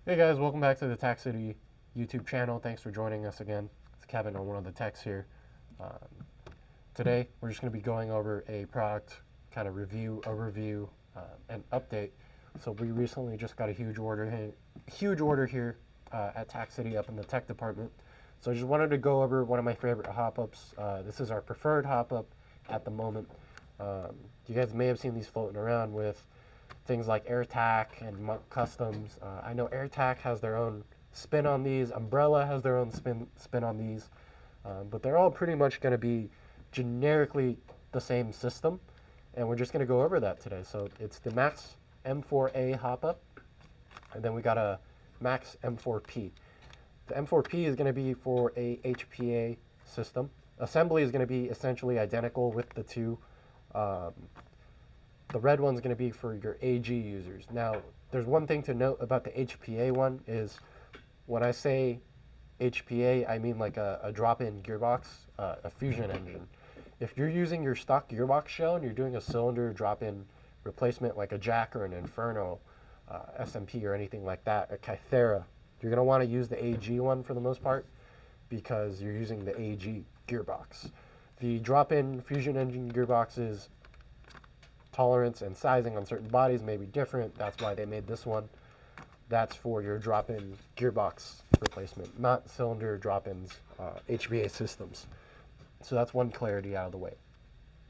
Hey guys, welcome back to the Tech City YouTube channel. Thanks for joining us again. It's Kevin on one of the techs here. Um, Today, we're just going to be going over a product kind of review, overview, and update. So we recently just got a huge order here at Tech City up in the tech department. So I just wanted to go over one of my favorite hop-ups. This is our preferred hop-up at the moment. You guys may have seen these floating around with things like AirTac and Customs. I know AirTac has their own spin on these. Umbrella has their own spin on these, but they're all pretty much going to be generically the same system, and we're just going to go over that today. So it's the Maxx M4A hop-up, and then we got a Maxx M4P. The M4P is going to be for a HPA system. Assembly is going to be essentially identical with the two. Um, the red one's going to be for your AG users. Now, there's one thing to note about the HPA one is when I say HPA, I mean like a drop-in gearbox, a fusion engine. If you're using your stock gearbox shell and you're doing a cylinder drop-in replacement like a Jack or an Inferno, SMP or anything like that, a Kythera, you're going to want to use the AG one for the most part because you're using the AG gearbox. The drop-in fusion engine gearboxes tolerance and sizing on certain bodies may be different. That's why they made this one. That's for your drop-in gearbox replacement, not cylinder drop-ins, HBA systems. So that's one clarity out of the way.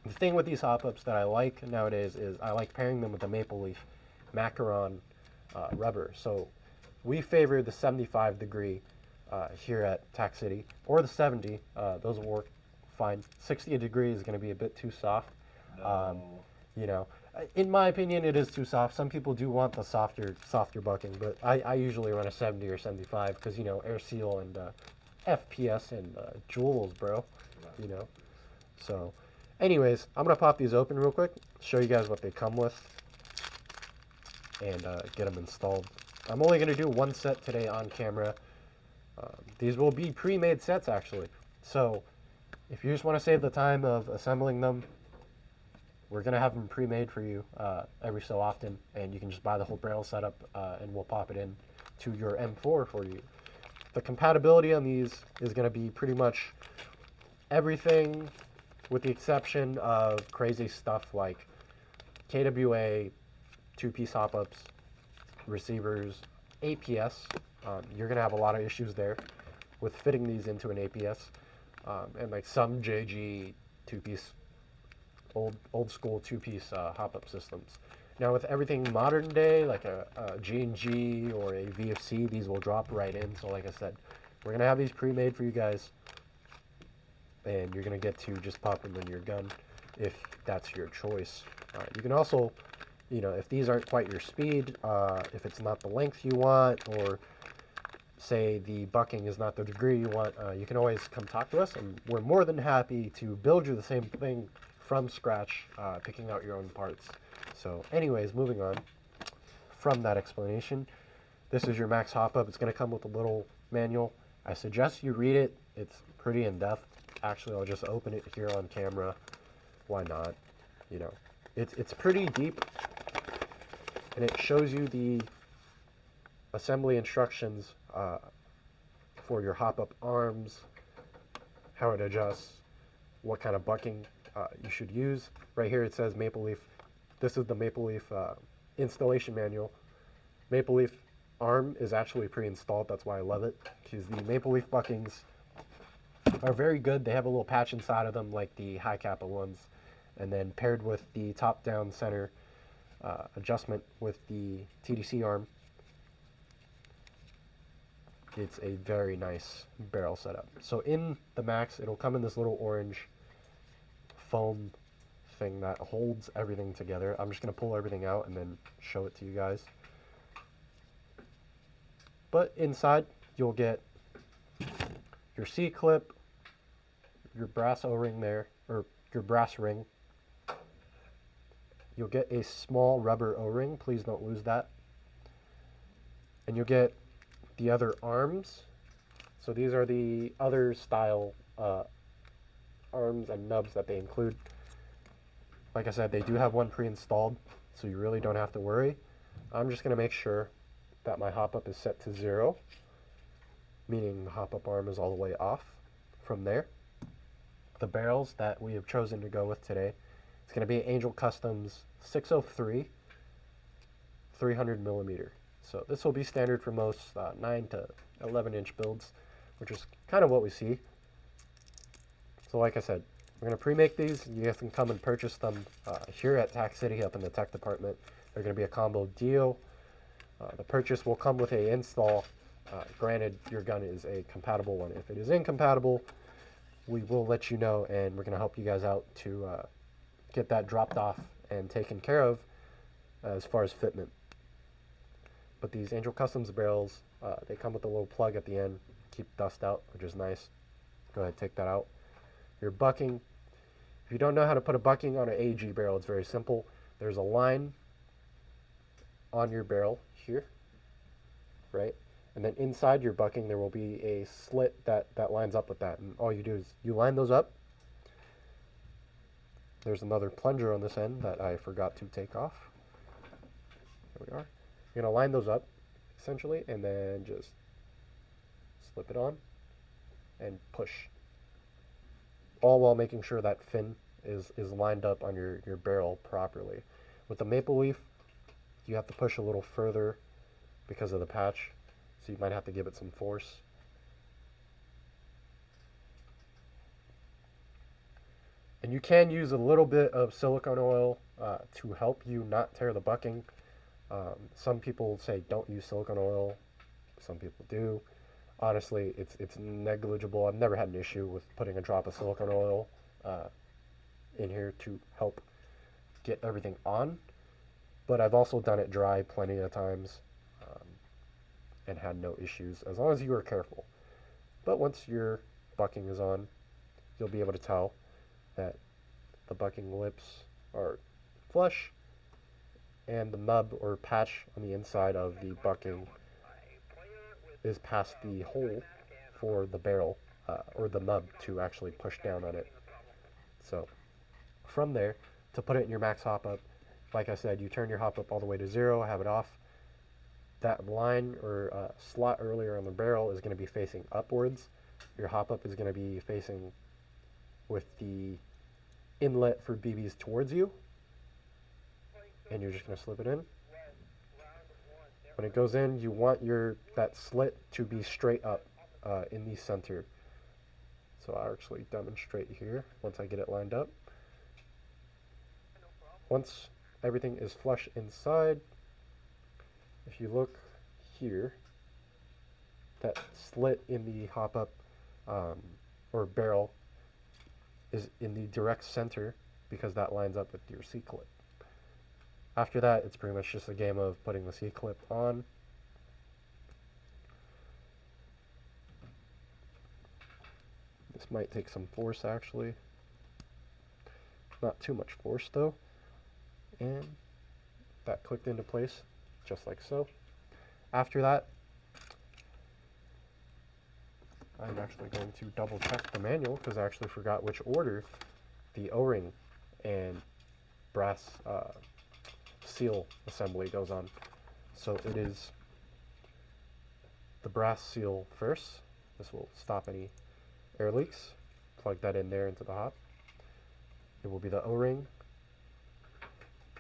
The thing with these hop-ups that I like nowadays is I like pairing them with the Maple Leaf macaron rubber. So we favor the 75 degree here at Tac City, or the 70. Those will work fine. 60 degrees is going to be a bit too soft. Um, you know, in my opinion, it is too soft. Some people do want the softer bucking, but I usually run a 70 or 75 because, you know, air seal and FPS and joules, bro. You know. So, anyways, I'm gonna pop these open real quick, show you guys what they come with, and get them installed. I'm only gonna do one set today on camera. These will be pre-made sets actually. So, if you just want to save the time of assembling them, we're going to have them pre-made for you every so often, and you can just buy the whole barrel setup and we'll pop it in to your M4 for you. The compatibility on these is going to be pretty much everything with the exception of crazy stuff like KWA, two-piece hop-ups, receivers, APS. You're going to have a lot of issues there with fitting these into an APS, and like some JG two-piece old school two-piece hop-up systems. Now with everything modern day, like a G&G or a VFC, these will drop right in. So like I said, we're gonna have these pre-made for you guys, and you're gonna get to just pop them in your gun if that's your choice. You can also, you know, if these aren't quite your speed, if it's not the length you want, or say the bucking is not the degree you want, you can always come talk to us, and we're more than happy to build you the same thing from scratch, picking out your own parts. So anyways, moving on from that explanation, this is your Maxx hop-up. It's going to come with a little manual. I suggest you read it. It's pretty in-depth. Actually, I'll just open it here on camera. Why not? You know, it's pretty deep, and it shows you the assembly instructions for your hop-up arms, how it adjusts, what kind of bucking you should use. Right here it says Maple Leaf. This is the Maple Leaf installation manual. Maple Leaf arm is actually pre-installed. That's why I love it, because the Maple Leaf buckings are very good. They have a little patch inside of them like the high kappa ones, and then paired with the top-down center adjustment with the TDC arm, it's a very nice barrel setup. So in the Maxx, it'll come in this little orange foam thing that holds everything together. I'm just going to pull everything out and then show it to you guys. But inside, you'll get your C-clip, your brass O-ring there, or your brass ring. You'll get a small rubber O-ring. Please don't lose that. And you'll get the other arms. So these are the other style arms and nubs that they include. Like I said, they do have one pre-installed, so you really don't have to worry. I'm just going to make sure that my hop-up is set to 0, meaning the hop-up arm is all the way off. From there, the barrels that we have chosen to go with today, it's going to be Angel Customs 603 300 millimeter. So this will be standard for most 9 to 11 inch builds, which is kind of what we see. So like I said, we're going to pre-make these. You guys can come and purchase them here at Tax City up in the tech department. They're going to be a combo deal. The purchase will come with a install. Granted, your gun is a compatible one. If it is incompatible, we will let you know, and we're going to help you guys out to get that dropped off and taken care of as far as fitment. But these Angel Customs barrels, they come with a little plug at the end, keep dust out, which is nice. Go ahead, take that out. Your bucking, if you don't know how to put a bucking on an AG barrel, it's very simple. There's a line on your barrel here, right? And then inside your bucking, there will be a slit that lines up with that. And all you do is you line those up. There's another plunger on this end that I forgot to take off. There we are. You're going to line those up, essentially, and then just slip it on and push. All while making sure that fin is lined up on your barrel properly. With the maple leaf, you have to push a little further because of the patch, so you might have to give it some force. And you can use a little bit of silicone oil to help you not tear the bucking. Some people say don't use silicone oil. Some people do. Honestly, it's negligible. I've never had an issue with putting a drop of silicone oil in here to help get everything on. But I've also done it dry plenty of times and had no issues, as long as you are careful. But once your bucking is on, you'll be able to tell that the bucking lips are flush and the nub or patch on the inside of the bucking is past the hole for the barrel or the nub to actually push down on it. So from there, to put it in your Maxx hop-up, like I said, you turn your hop-up all the way to 0, have it off. That line or slot earlier on the barrel is going to be facing upwards. Your hop-up is going to be facing with the inlet for BBs towards you, and you're just going to slip it in. When it goes in, you want that slit to be straight up in the center. So I'll actually demonstrate here once I get it lined up. Once everything is flush inside, if you look here, that slit in the hop-up or barrel is in the direct center because that lines up with your C-clip. After that, it's pretty much just a game of putting the C-clip on. This might take some force, actually. Not too much force, though. And that clicked into place, just like so. After that, I'm actually going to double check the manual because I actually forgot which order the O-ring and brass seal assembly goes on. So it is the brass seal first. This will stop any air leaks. Plug that in there into the hop. It will be the O-ring,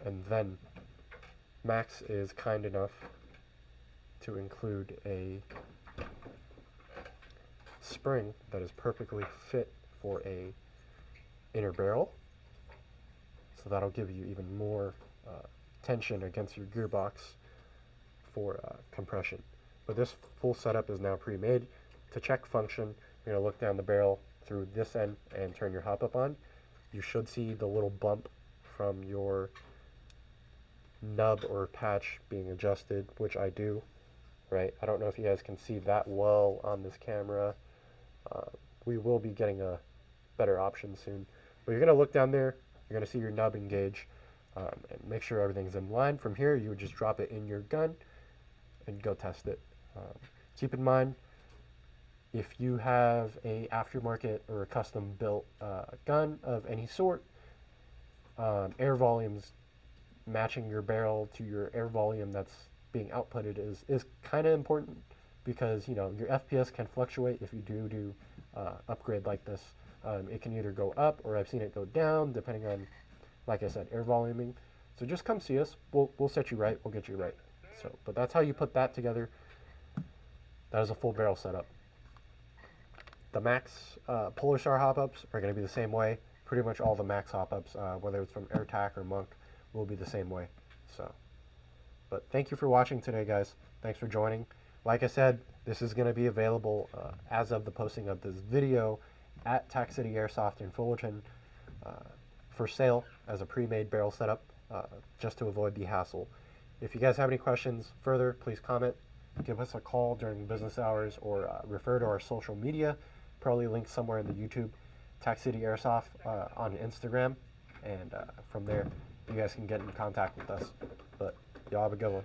and then Maxx is kind enough to include a spring that is perfectly fit for a inner barrel, so that'll give you even more tension against your gearbox for compression. But this full setup is now pre-made. To check function, you're going to look down the barrel through this end and turn your hop-up on. You should see the little bump from your nub or patch being adjusted, which I do, right? I don't know if you guys can see that well on this camera. We will be getting a better option soon. But you're going to look down there, you're going to see your nub engage, and make sure everything's in line. From here, you would just drop it in your gun and go test it. Keep in mind, if you have a aftermarket or a custom built gun of any sort, air volumes matching your barrel to your air volume that's being outputted is kind of important, because you know your FPS can fluctuate if you do upgrade like this. It can either go up, or I've seen it go down depending on, like I said, air voluming. So just come see us. We'll set you right. We'll get you right. So, but that's how you put that together. That is a full barrel setup. The Maxx Polar Star hop-ups are going to be the same way. Pretty much all the Maxx hop-ups, whether it's from AirTac or Monk, will be the same way. So, but thank you for watching today, guys. Thanks for joining. Like I said, this is going to be available as of the posting of this video at Tac City Airsoft in Fullerton for sale as a pre-made barrel setup, just to avoid the hassle. If you guys have any questions further, please comment, give us a call during business hours, or refer to our social media, probably linked somewhere in the YouTube, Tac City Airsoft on Instagram, and from there you guys can get in contact with us. But y'all have a good one.